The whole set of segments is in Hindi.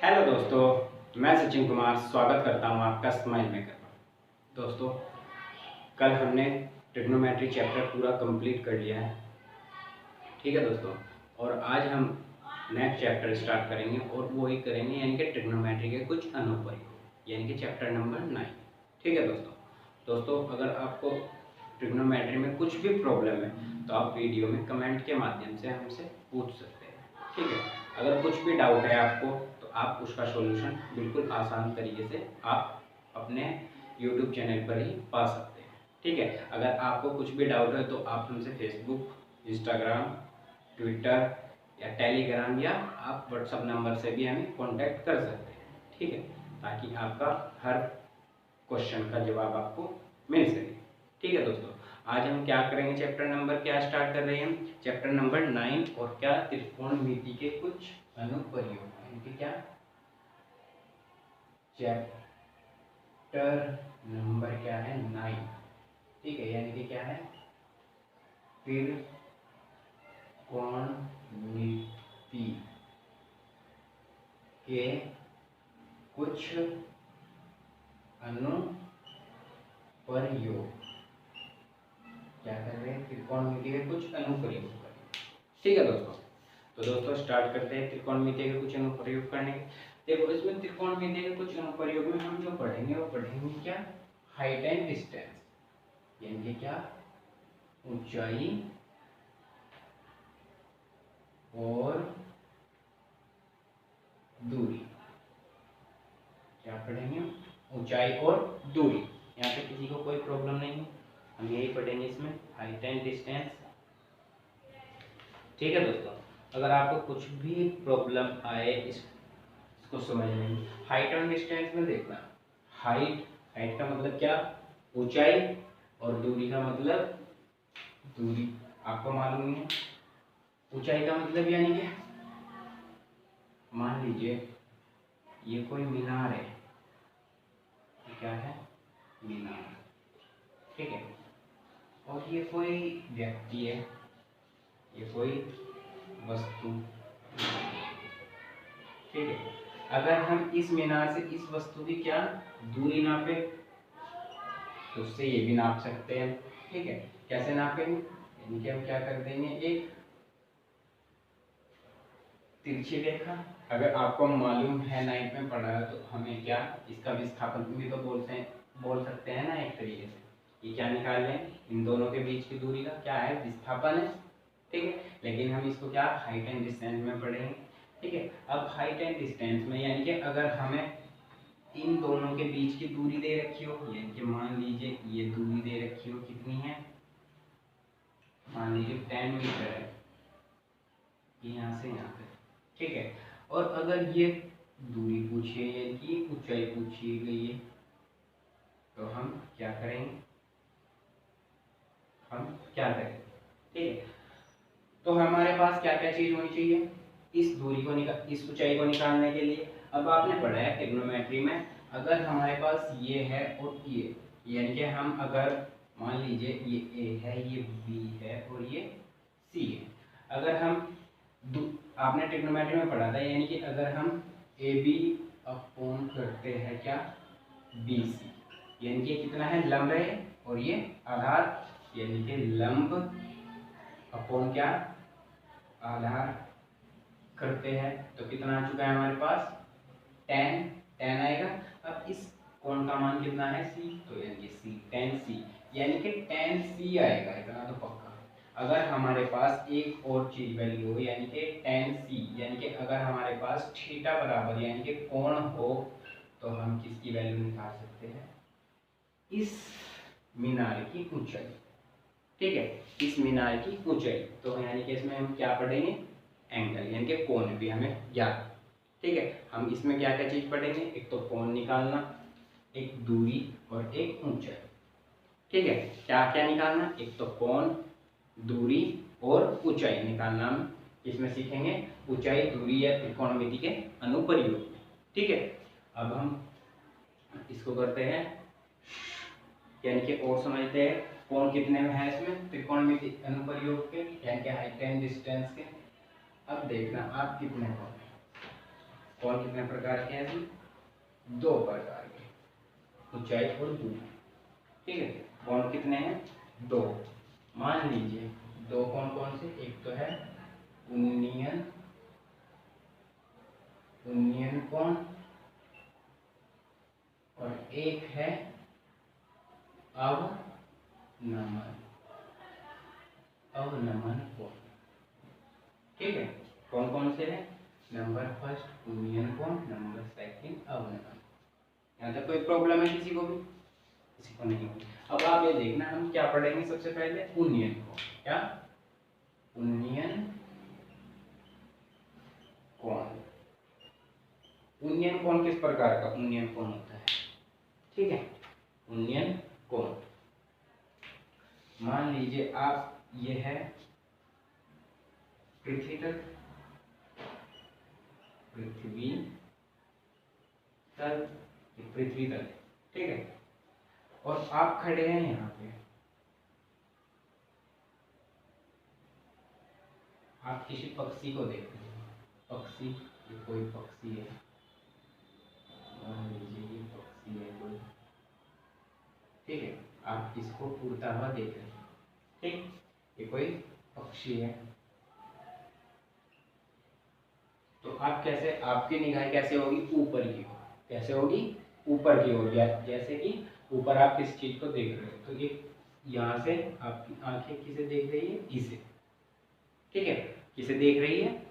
हेलो दोस्तों, मैं सचिन कुमार स्वागत करता हूं आपका स्माइल मेकर पर। दोस्तों, कल हमने ट्रिग्नोमेट्री चैप्टर पूरा कंप्लीट कर लिया है, ठीक है दोस्तों। और आज हम नेक्स्ट चैप्टर स्टार्ट करेंगे और वो ही करेंगे यानी कि ट्रिग्नोमेट्री के कुछ अनुप्रयोग यानी कि चैप्टर नंबर 9, ठीक है दोस्तों। अगर आपको ट्रिग्नोमेट्री में कुछ भी प्रॉब्लम है तो आप वीडियो में कमेंट के माध्यम से हमसे पूछ सकते हैं, ठीक है। अगर कुछ भी डाउट है आपको तो आप उसका सॉल्यूशन बिल्कुल आसान तरीके से आप अपने यूट्यूब चैनल पर ही पा सकते हैं, ठीक है। अगर आपको कुछ भी डाउट है तो आप हमसे फेसबुक, इंस्टाग्राम, ट्विटर या टेलीग्राम या आप व्हाट्सअप नंबर से भी हमें कांटेक्ट कर सकते हैं, ठीक है, ताकि आपका हर क्वेश्चन का जवाब आपको मिल सके, ठीक है दोस्तों। आज हम क्या करेंगे, चैप्टर नंबर क्या स्टार्ट कर रहे हैं हम, चैप्टर नंबर 9 और क्या त्रिकोणमिति के कुछ अनुप्रयोग, इनके क्या चैप्टर नंबर क्या है 9, ठीक है, यानी कि क्या है त्रिकोणमिति के कुछ अनुप्रयोग, क्या कर रहे हैं, त्रिकोणमिति के कुछ अनुप्रयोग करें, ठीक है दोस्तों। तो दोस्तों स्टार्ट करते हैं त्रिकोणमिति के कुछ अनुप्रयोग करने के। देखो, इसमें त्रिकोणमिति के कुछ अनुप्रयोग में हम जो पढ़ेंगे वो पढ़ेंगे क्या, हाइट एंड डिस्टेंस, यानी कि क्या ऊंचाई और दूरी, क्या पढ़ेंगे, ऊंचाई और दूरी। यहाँ पे किसी को कोई प्रॉब्लम नहीं है, हम यही पढ़ेंगे इसमें, हाइट एंड डिस्टेंस, ठीक है दोस्तों। अगर आपको कुछ भी प्रॉब्लम आए इसको समझने में, हाइट एंड डिस्टेंस में देखना, हाइट का मतलब क्या, ऊंचाई, और दूरी का मतलब दूरी, आपको मालूम है। ऊंचाई का मतलब यानी कि मान लीजिए ये कोई मीनार है, क्या है, मीनार, ठीक है, और ये कोई व्यक्ति है, ये कोई वस्तु, ठीक है। अगर हम इस मीनार से इस वस्तु की क्या दूरी नापे तो उससे ये भी नाप सकते हैं, ठीक है। कैसे नापेंगे, यानी कि हम क्या कर देंगे, एक तिरछी रेखा, अगर आपको मालूम है 9th में पढ़ा है तो हमें क्या इसका विस्थापन भी तो बोल सकते हैं ना एक तरीके से। ये क्या निकाल लें, इन दोनों के बीच की दूरी का क्या है, विस्थापन है, ठीक है। लेकिन हम इसको क्या हाइट एंड डिस्टेंस में पढ़ेंगे, ठीक है। अब हाइट एंड डिस्टेंस में यानी कि अगर हमें इन दोनों के बीच की दूरी दे रखी हो, यानी कि मान लीजिए ये दूरी दे रखी हो, कितनी है, मान लीजिए 10 मीटर है, ये यहाँ से यहाँ तक, ठीक है। और अगर ये दूरी पूछी है यानी कि ऊंचाई पूछी गई है तो हम क्या करेंगे, ठीक है। तो हमारे पास क्या क्या चीज होनी चाहिए, इस दूरी को इस ऊंचाई को निकालने के लिए। अब आपने पढ़ा है ट्रिग्नोमेट्री में, अगर हमारे पास ये है और ये, यानी कि हम अगर मान लीजिए ये ए है, ये बी है और ये सी है, अगर हम आपने ट्रिग्नोमेट्री में पढ़ा था, यानी कि अगर हम ए बी अपॉन करते हैं क्या बी सी, यानी कि कितना है, लंब है और ये आधार, यानी कि लंब अपॉन क्या आधार करते हैं तो कितना आ चुका है हमारे पास, 10 आएगा। अब इस कोण का मान कितना है, सी, तो यानी कि सी 10 सी, यानी कि 10 सी आएगा, इतना तो पक्का। अगर हमारे पास एक और चीज वैल्यू हो, यानी कि 10 सी, यानी कि अगर हमारे पास थीटा बराबर यानी कि कोण हो तो हम किसकी वैल्यू निकाल सकते हैं, इस मीनार की ऊंचाई, ठीक है, इस मीनार की ऊंचाई। तो यानी कि इसमें हम क्या पढ़ेंगे, एंगल यानी कि कोण भी हमें ज्ञात, ठीक है। हम इसमें क्या क्या चीज पढ़ेंगे, एक तो कोण निकालना, एक दूरी और एक ऊंचाई, ठीक है। क्या क्या निकालना, एक तो कोण, दूरी और ऊंचाई निकालना हम इसमें सीखेंगे, ऊंचाई, दूरी या त्रिकोणमिति के अनुप्रयोग, ठीक है। अब हम इसको करते हैं, यानी कि और समझते हैं कोण कितने में है इसमें त्रिकोणमिति अनुप्रयोग के, यानी कि हाइट एंड डिस्टेंस के। अब देखना आप कितने कोण, कोण कितने प्रकार के हैं? 2 प्रकार के, ऊंचाई और दूरी। ठीक है, कोण कितने हैं? 2। मान लीजिए 2 कोण कौन से? एक तो है उन्नयन कोण और एक है अवनमन कोण। ठीक है, कौन कौन से हैं? नंबर फर्स्ट उन्नयन कोण, नंबर सेकंड अवनमन। यहाँ तक कोई प्रॉब्लम है किसी को भी? किसी को नहीं होगी। अब आप ये देखना, हम क्या पढ़ेंगे सबसे पहले? उन्नयन कोण। क्या? उन्नयन कोण। उन्नयन कोण किस प्रकार का उन्नयन कोण होता है? ठीक है, उन्नयन कोण मान लीजिए आप, ये है पृथ्वी तल, पृथ्वी तल। ठीक है, और आप खड़े हैं यहाँ पे, आप किसी पक्षी को देख रहे हैं। पक्षी, ये कोई पक्षी है, मान लीजिए ये पक्षी है कोई। ठीक है, आप इसको उड़ता हुआ देख रहे हैं। ठीक, ये कोई पक्षी है। तो आप कैसे, आपकी निगाह कैसे होगी? ऊपर की ओर। कैसे होगी? ऊपर की ओर। जैसे कि ऊपर आप किस चीज को देख रहे हो, तो ये यहाँ से आपकी आंखें किसे देख रही है? इसे। ठीक है, किसे देख रही है?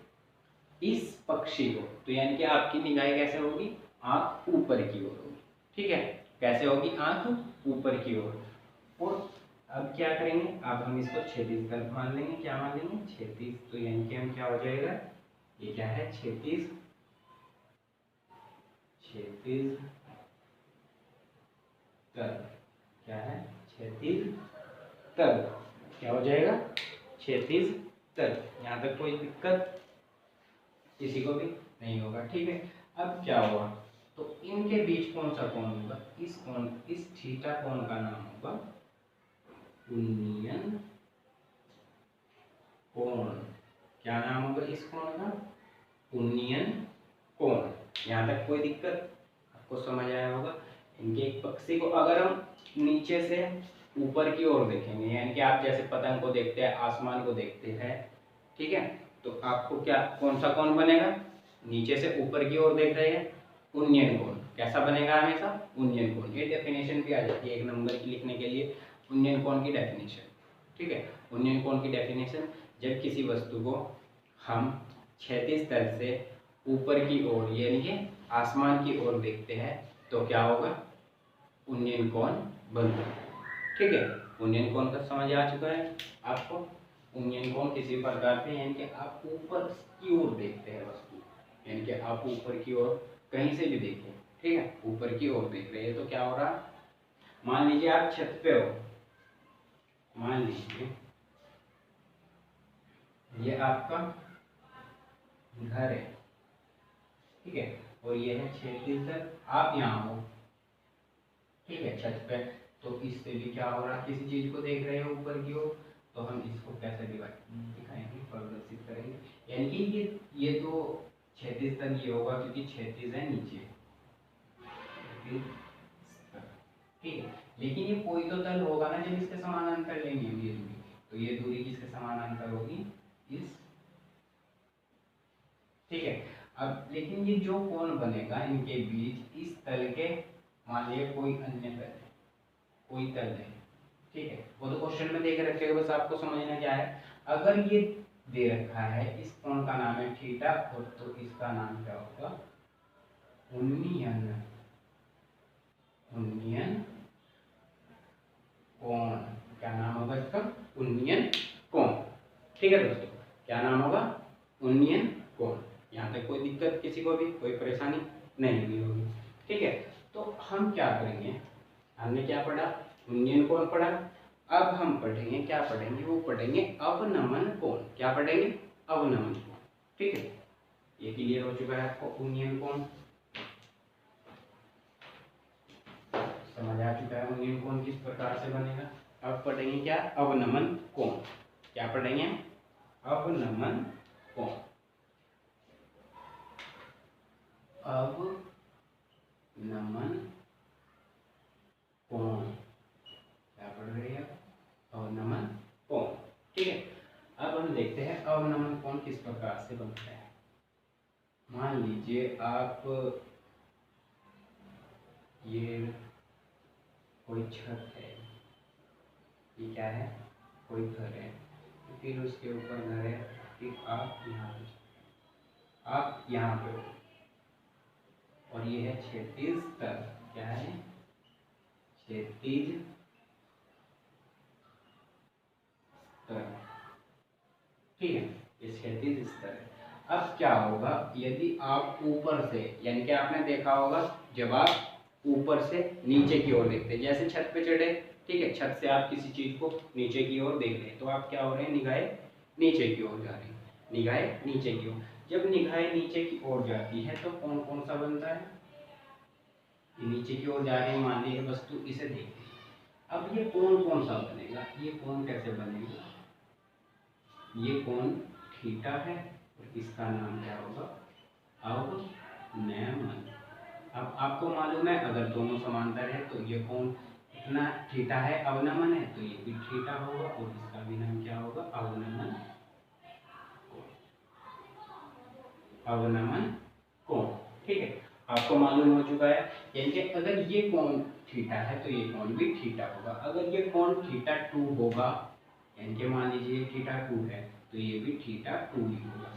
इस पक्षी को। तो यानी कि आपकी निगाह कैसे होगी? आंख ऊपर की ओर होगी। ठीक है, कैसे होगी? आंख ऊपर की ओर। और अब क्या करेंगे? अब हम इसको क्षैतिज तल मान लेंगे। क्या मान लेंगे? क्षैतिज। तो यानी कि हम क्या हो जाएगा? ये क्या है? क्षैतिज तल। क्या है? क्षैतिज तल। क्या हो जाएगा? क्षैतिज तल। यहाँ तक कोई दिक्कत किसी को भी नहीं होगा। ठीक है, अब क्या हुआ? तो इनके बीच कौन सा कोण होगा? इस कोण, इस थीटा कोण का नाम होगा उन्नयन कोण। क्या नाम होगा इस कोण का? उन्नयन कोण। यहाँ तक कोई दिक्कत आपको समझ आया होगा? इनके एक पक्षी को अगर हम नीचे से ऊपर की ओर देखेंगे, यानी कि आप जैसे पतंग को देखते हैं, आसमान को देखते हैं, ठीक है, तो आपको क्या, कौन सा कोण बनेगा? नीचे से ऊपर की ओर देख रहे हैं, उन्नयन कोण। कैसा बनेगा? हमेशा उन्नयन कोण। ये डेफिनेशन भी आ जाती है 1 नंबर की लिखने के लिए, उन्नयन कोण की डेफिनेशन। ठीक है, उन्नयन कोण की डेफिनेशन, जब किसी वस्तु को हम क्षैतिज तल से ऊपर की ओर यानी कि आसमान की ओर देखते हैं तो क्या होगा? उन्नयन कोण बनता है। ठीक है, उन्नयन कोण का समझ आ चुका है आपको? उन्नयन कोण किसी प्रकार से, यानी कि आप ऊपर की ओर देखते हैं वस्तु, यानी कि आप ऊपर की ओर कहीं से भी देखें, ठीक है, ऊपर की ओर देख रहे हैं तो क्या हो रहा? मान लीजिए आप छत पे हो, मान लीजिए ये आपका घर है, ठीक है, और ये है क्षैतिज तल, आप यहाँ हो, ठीक है, छत पे, तो इससे भी क्या हो रहा? किसी चीज को देख रहे हो ऊपर की ओर, तो हम इसको कैसे दिखाएंगे, प्रदर्शित करेंगे, यानी कि ये तो क्षैतिज तल ये होगा क्योंकि क्षैतिज है नीचे, ठीक है, लेकिन ये कोई तो तल होगा ना जब इसके समानांतर लेंगे हम ये दूरी, तो ये दूरी किसके समानांतर होगी? इस। ठीक है, अब लेकिन ये जो कोण बनेगा इनके बीच, इस तल के, मान लिया कोई अन्य तल है, कोई तल है, ठीक है, वो तो क्वेश्चन में दे के रखेगा, बस आपको समझना क्या है, अगर ये दे रखा है इस कोण का नाम है थीटा, और तो इसका नाम क्या होगा? उन्नयन कोण। क्या नाम होगा इसका? उन्नयन कोण। ठीक है दोस्तों, क्या नाम होगा? उन्नयन कोण। यहाँ तक कोई दिक्कत किसी को भी, कोई परेशानी नहीं हुई होगी। ठीक है, तो हम क्या करेंगे? हमने क्या पढ़ा? उन्नयन कोण पढ़ा। अब हम पढ़ेंगे, क्या पढ़ेंगे? वो पढ़ेंगे अवनमन कोण। क्या पढ़ेंगे? अवनमन कोण। ठीक है, ये क्लियर हो चुका है आपको? उन्नयन कोण समझ आ चुका है, उन्नयन कोण किस प्रकार से बनेगा। अब पढ़ेंगे क्या? अवनमन कोण। क्या पढ़ेंगे? अवनमन कोण। अवनमन कोण, क्या पढ़ रहे हैं आप? अवनमन कोण। ठीक है, अब हम देखते हैं अवनमन कोण किस प्रकार से बनता है। मान लीजिए आप ये कोई छत है, ये क्या है, कोई घर है, फिर उसके ऊपर घर है, फिर आप यहाँ पे हो, और ये है क्षैतिज तल। क्या है? क्षैतिज तल। ठीक है, ये क्षैतिज स्तर है। अब क्या होगा यदि आप ऊपर से, यानी कि आपने देखा होगा जब आप ऊपर से नीचे की ओर देखते हैं, जैसे छत पे चढ़े, ठीक है, छत से आप किसी चीज को नीचे की ओर देख रहे हैं, तो आप क्या हो रहे हैं, निगाहें नीचे की ओर जा रही हैं, निगाहें नीचे की ओर। जब निगाहें नीचे की ओर जाती है तो कौन कौन सा बनता है, ये नीचे की ओर जा रही है, मान लीजिए वस्तु, इसे देखते हैं। अब ये कौन कौन सा बनेगा, ये कौन कैसे बनेगा, ये कोण थीटा है और इसका नाम क्या होगा, अवनमन। अब आपको मालूम है अगर दोनों समांतर है तो ये कोण इतना थीटा है, अवनमन है, तो ये भी थीटा होगा और इसका भी नाम क्या होगा, अवनमन कोण। अवनमन कोण। ठीक है, आपको मालूम हो चुका है, यानी कि अगर ये कोण थीटा है तो ये कोण भी थीटा होगा। अगर ये कोण थीटा 2 होगा, यानी कि मान लीजिए थीटा 2 है, तो ये भी थीटा 2 ही होगा।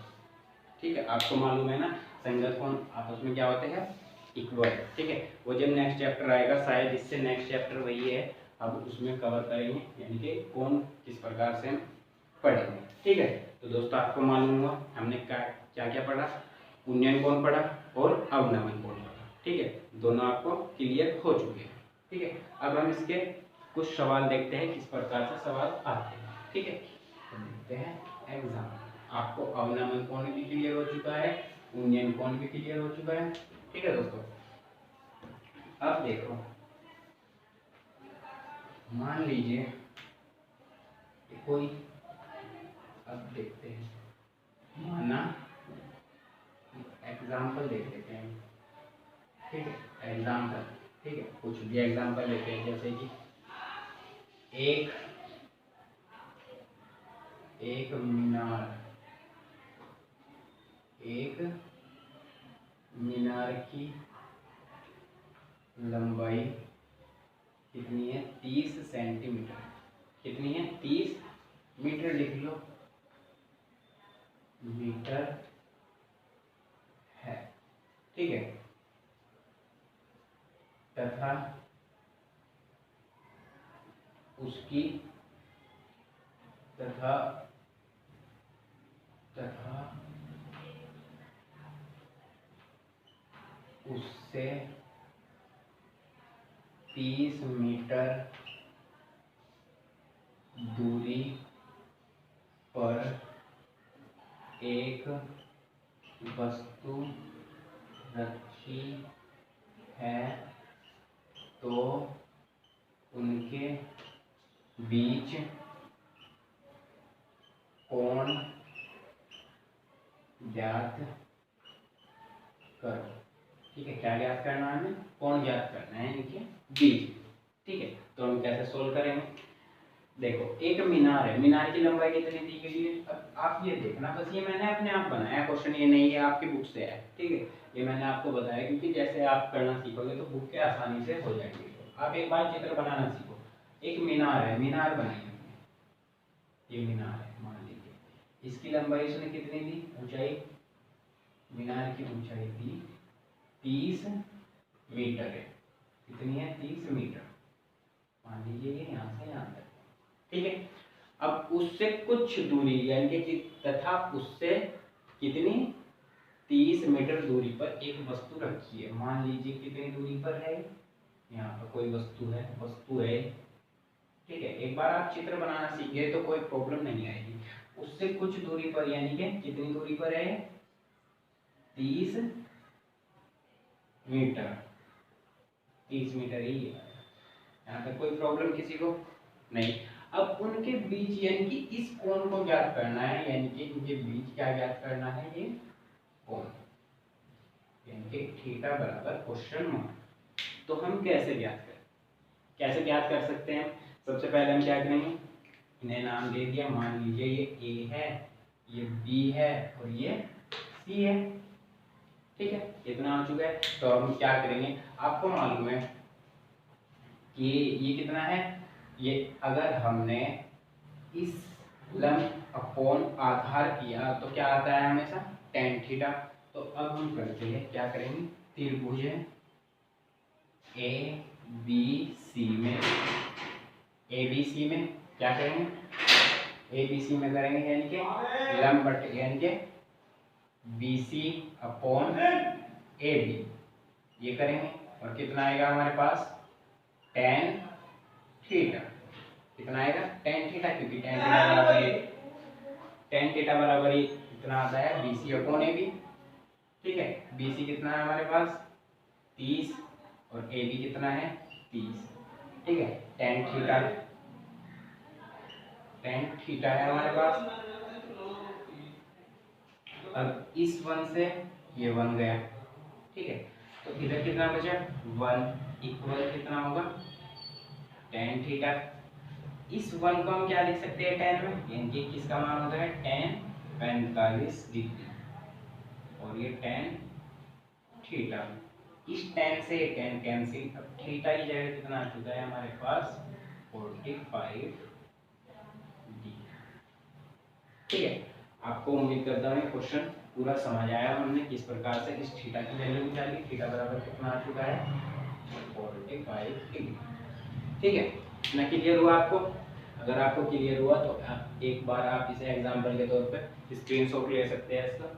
ठीक है, आपको मालूम है ना संगत कोण आपस में क्या होते हैं, इक्वल। ठीक है, वो जब नेक्स्ट चैप्टर आएगा, शायद इससे नेक्स्ट चैप्टर वही है, अब उसमें कवर करेंगे, यानी कि कोण किस प्रकार से हम पढ़ेंगे। ठीक है, तो दोस्तों आपको मालूम हुआ हमने क्या क्या पढ़ा, उन्नयन कोण पढ़ा और अवनमन कोण पढ़ा। ठीक है, दोनों आपको क्लियर हो चुके हैं। ठीक है, अब हम इसके कुछ सवाल देखते हैं किस प्रकार से सवाल आते हैं। ठीक है, तो देखते हैं एग्जाम। आपको अवनमन कोण भी क्लियर हो चुका है, उन्नयन कोण भी क्लियर हो चुका है। ठीक है दोस्तों, अब देखो, मान लीजिए कोई, अब देखते हैं, माना एग्जाम्पल देख लेते हैं। ठीक है, एग्जाम्पल, ठीक है, कुछ भी एग्जाम्पल लेते हैं, जैसे कि एक मीनार, एक मीनार की लंबाई कितनी है, 30 सेंटीमीटर। कितनी है, 30 मीटर, लिख लो, मीटर है। ठीक है, तथा उसकी तथा उससे 30 मीटर दूरी पर एक वस्तु रखी है, तो उनके बीच कोण ज्ञात करो। ठीक है, क्या ज्ञात करना है, हमें कोण ज्ञात करना है इनके बीच। ठीक है, तो हम कैसे सोल्व करेंगे, देखो एक मीनार है, मीनार की लंबाई कितनी दी गई है, अब आप ये देखना, बस ये मैंने अपने आप बनाया क्वेश्चन, ये नहीं है आपकी बुक से है। ठीक है, ये मैंने आपको बताया क्योंकि जैसे आप करना सीखोगे तो बुक के आसानी से हो जाएंगे। तो आप एक बार चित्र बनाना सीखो। एक मीनार है, मीनार बनाइए, ये मीनार है, मान लीजिए इसकी लंबाई उसने कितनी दी, ऊंचाई, मीनार की ऊंचाई दी 30 मीटर है। कितनी है, 30 मीटर, मान लीजिए ये यहाँ से यहाँ तक। ठीक है, अब उससे कुछ दूरी, यानी कि तथा उससे कितनी, 30 मीटर दूरी पर एक वस्तु रखी है। मान लीजिए कितनी दूरी पर है, यहाँ पर कोई वस्तु है। ठीक है, एक बार आप चित्र बनाना सीख गए तो कोई प्रॉब्लम नहीं आएगी। उससे कुछ दूरी पर, यानी कि कितनी दूरी पर है, 30 मीटर, 30 मीटर ही है, यहाँ पर कोई प्रॉब्लम किसी को नहीं। अब उनके बीच, यानी कि इस कोण को ज्ञात करना है, यानी कि इनके बीच क्या ज्ञात करना है, ये कोण, यानी कि थीटा बराबर क्वेश्चन मार्क। तो हम कैसे ज्ञात कर सकते हैं? सबसे पहले हम क्या करेंगे, इन्हें नाम दे दिया, मान लीजिए ये ए है, ये बी है और ये सी है। ठीक है, इतना हो चुका है। तो हम क्या करेंगे, आपको मालूम है कि ये कितना है, ये अगर हमने इस लंब अपॉन आधार किया तो क्या आता है हमेशा tan थीटा। तो अब हम करते हैं, क्या करेंगे, त्रिभुज ए बी सी में क्या करेंगे, ए बी सी में करेंगे, यानी कि लंब बटे यानी कि B C upon A B, ये करेंगे। और कितना आएगा हमारे पास, tan थीटा। कितना आएगा, tan थीटा, क्योंकि tan थीटा बराबर ये कितना आता है, B C upon A B. ठीक है, बी सी कितना है हमारे पास 30 और ए बी कितना है 30। ठीक है, tan थीटा है हमारे पास। अब इस वन से ये वन गया। ठीक है, तो इधर कितना बचा, 1 इक्वल कितना होगा, tan थीटा। इस वन को हम क्या लिख सकते हैं tan में, यानी कि किसका मान होता है tan 45 डिग्री, और ये tan थीटा। इस tan से tan कैंसिल, अब थीटा की जगह कितना आ चुका है हमारे पास 45 डिग्री। ठीक है, आपको उम्मीद करता हूँ क्वेश्चन पूरा समझ आया, हमने किस प्रकार से इस थीटा की वैल्यू निकाली। थीटा बराबर कितना आ चुका है 45 डिग्री। ठीक है, इतना क्लियर हुआ आपको? अगर आपको क्लियर हुआ तो एक बार आप इसे एग्जांपल के तौर पर स्क्रीनशॉट ले सकते हैं इसका।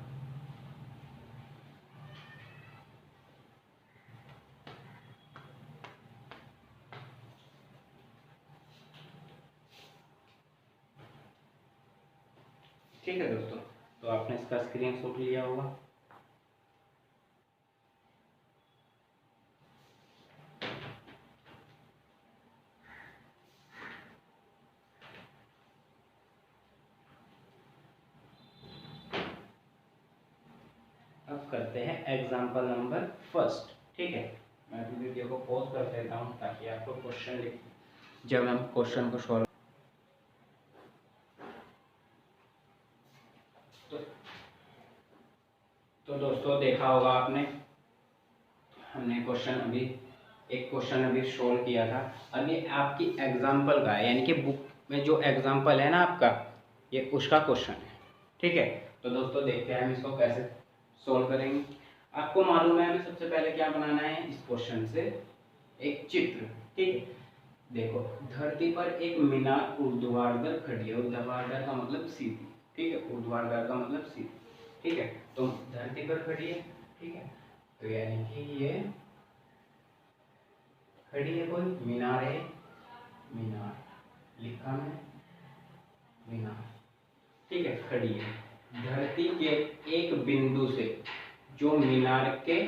ठीक है दोस्तों, तो आपने इसका स्क्रीनशॉट लिया होगा। अब करते हैं एग्जांपल नंबर फर्स्ट। ठीक है, मैं अभी वीडियो को पॉज कर देता हूँ ताकि आपको क्वेश्चन लिख, जब हम क्वेश्चन को सॉल्व तो दोस्तों देखा होगा आपने, हमने एक क्वेश्चन अभी सोल्व किया था। अब ये आपकी एग्जांपल का है, यानी कि बुक में जो एग्जांपल है ना आपका, ये उसका क्वेश्चन है। ठीक है, तो दोस्तों देखते हैं हम इसको कैसे सोल्व करेंगे। आपको मालूम है हमें सबसे पहले क्या बनाना है, इस क्वेश्चन से एक चित्र। ठीक है, देखो धरती पर एक मीनार ऊर्ध्वाधर खड़ी है, ऊर्ध्वाधर का मतलब सीधी। ठीक है, ऊर्ध्वाधर का मतलब सीधी। ठीक है, तो धरती पर खड़ी है। ठीक है, तो यानी कि ये खड़ी है, कोई मीनार है, मीनार लिखा मैंने, मीनार। ठीक है, खड़ी है धरती के एक बिंदु से, जो मीनार के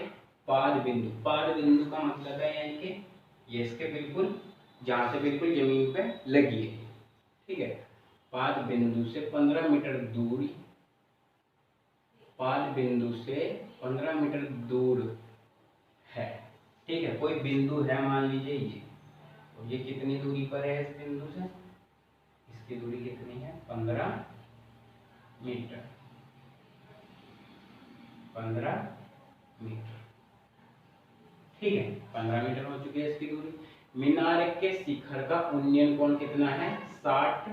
पाद बिंदु का मतलब है यानी कि ये इसके बिल्कुल, जहां से बिल्कुल जमीन पे लगी है। ठीक है, पाद बिंदु से 15 मीटर दूरी, पाद बिंदु से 15 मीटर दूर है। ठीक है, कोई बिंदु है मान लीजिए ये, और ये कितनी दूरी पर है इस बिंदु से, इसकी दूरी कितनी है 15 मीटर, 15 मीटर। ठीक है, 15 मीटर हो चुकी है इसकी दूरी। मीनार के शिखर का उन्नयन कोण कितना है 60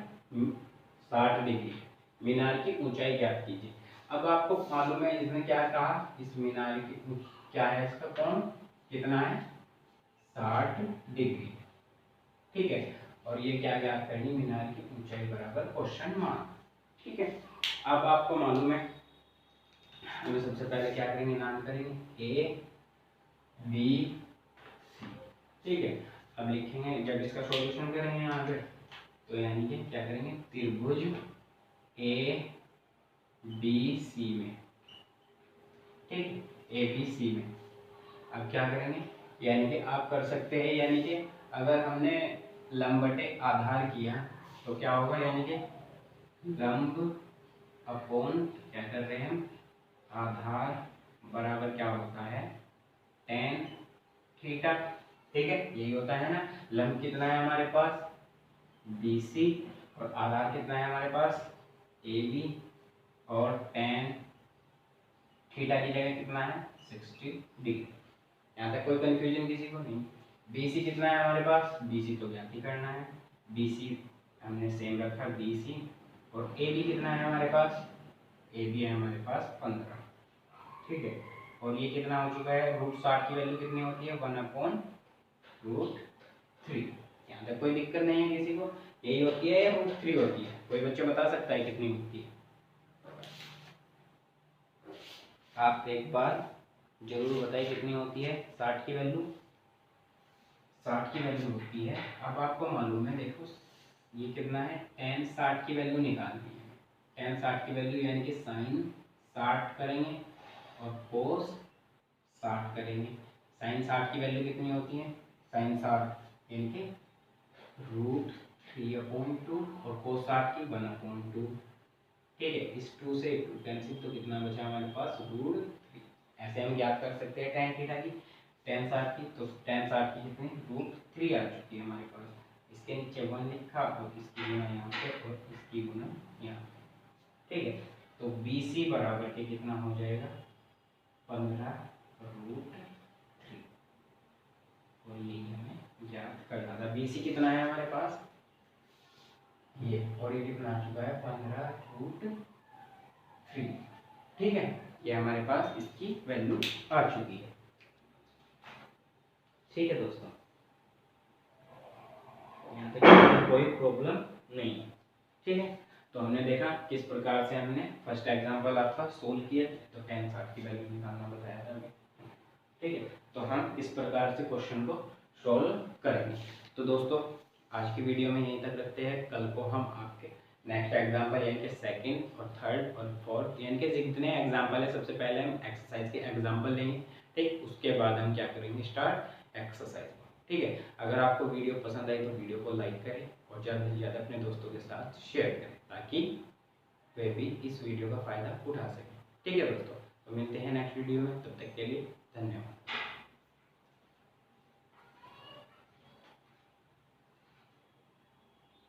डिग्री। मीनार की ऊंचाई ज्ञात कीजिए। अब आपको मालूम है इसने क्या कहा, इस मीनार की क्या है, इसका कोण कितना है 60 डिग्री। ठीक है, और ये क्या ज्ञात करनी, मीनार की ऊंचाई बराबर क्वेश्चन मार्क। ठीक है, अब आपको मालूम है हमें सबसे पहले क्या करेंगे, नाम करेंगे ए बी सी। ठीक है, अब लिखेंगे, जब इसका सॉल्यूशन करेंगे यहाँ पे, तो यानी कि क्या करेंगे, त्रिभुज ए बी सी में। ठीक, ए बी सी में अब क्या करेंगे, यानी कि आप कर सकते हैं, यानी कि अगर हमने लंब बटे आधार किया तो क्या होगा, यानी कि लंब अपॉन क्या कर रहे हैं हम, आधार बराबर क्या होता है tan थीटा। ठीक है, यही होता है ना। लंब कितना है हमारे पास BC और आधार कितना है हमारे पास AB और tan थीटा की जगह कितना है 60 डिग्री। यहाँ तक कोई कंफ्यूजन किसी को नहीं। BC कितना है हमारे पास, BC तो ज्ञात ही करना है, BC हमने सेम रखा BC। और AB कितना है हमारे पास, AB है हमारे पास 15। ठीक है, और ये कितना हो चुका है, √60 की वैल्यू कितनी होती है 1/√3। यहाँ तक कोई दिक्कत नहीं है किसी को, यही होती है या √3 होती है, कोई बच्चा बता सकता है कितनी होती है। आप एक बार जरूर बताइए कितनी होती है 60 की वैल्यू। 60 की वैल्यू होती है, अब आपको मालूम है, देखो ये कितना है tan 60 की वैल्यू निकालनी है। tan 60 की वैल्यू यानी कि sin 60 करेंगे और cos 60 करेंगे। sin 60 की वैल्यू कितनी होती है, sin 60 यानी कि √3/2 और cos 60 की 1/2। ठीक है, इस 2 से 2 कैंसिल, तो कितना बचा हमारे पास √3। ऐसे हम ज्ञात कर सकते हैं tan थीटा की, tan 60 की, तो tan 60 की कितनी √3 आ चुकी है हमारे पास। इसके नीचे 1 लिखा और इसकी गुना यहाँ पे और इसकी गुना यहाँ पे। ठीक है, तो BC बराबर के कितना हो जाएगा 15√3 और यही हमें ज्ञात करना था। BC कितना है हमारे पास ये, और ये कितना आ चुका है 15√3। ठीक है, ये हमारे पास इसकी वैल्यू आ चुकी है। ठीक है दोस्तों, यहाँ तक कोई प्रॉब्लम नहीं है। ठीक है, तो हमने देखा किस प्रकार से हमने फर्स्ट एग्जांपल आपका सोल्व किया, तो tan 60 की वैल्यू निकालना बताया था हमें। ठीक है, तो हम इस प्रकार से क्वेश्चन को सॉल्व करेंगे। तो दोस्तों आज की वीडियो में यहीं तक रखते हैं, कल को हम आपके नेक्स्ट एग्जांपल यानी कि सेकंड और थर्ड और फोर्थ यानी कि जितने एग्जांपल है सबसे पहले हम एक्सरसाइज के एग्जांपल लेंगे। ठीक, उसके बाद हम क्या करेंगे स्टार्ट एक्सरसाइज। ठीक है, अगर आपको वीडियो पसंद आई तो वीडियो को लाइक करें और ज़्यादा से ज़्यादा अपने दोस्तों के साथ शेयर करें ताकि वे भी इस वीडियो का फ़ायदा उठा सकें। ठीक है दोस्तों, तो मिलते हैं नेक्स्ट वीडियो में, तब तक के लिए धन्यवाद।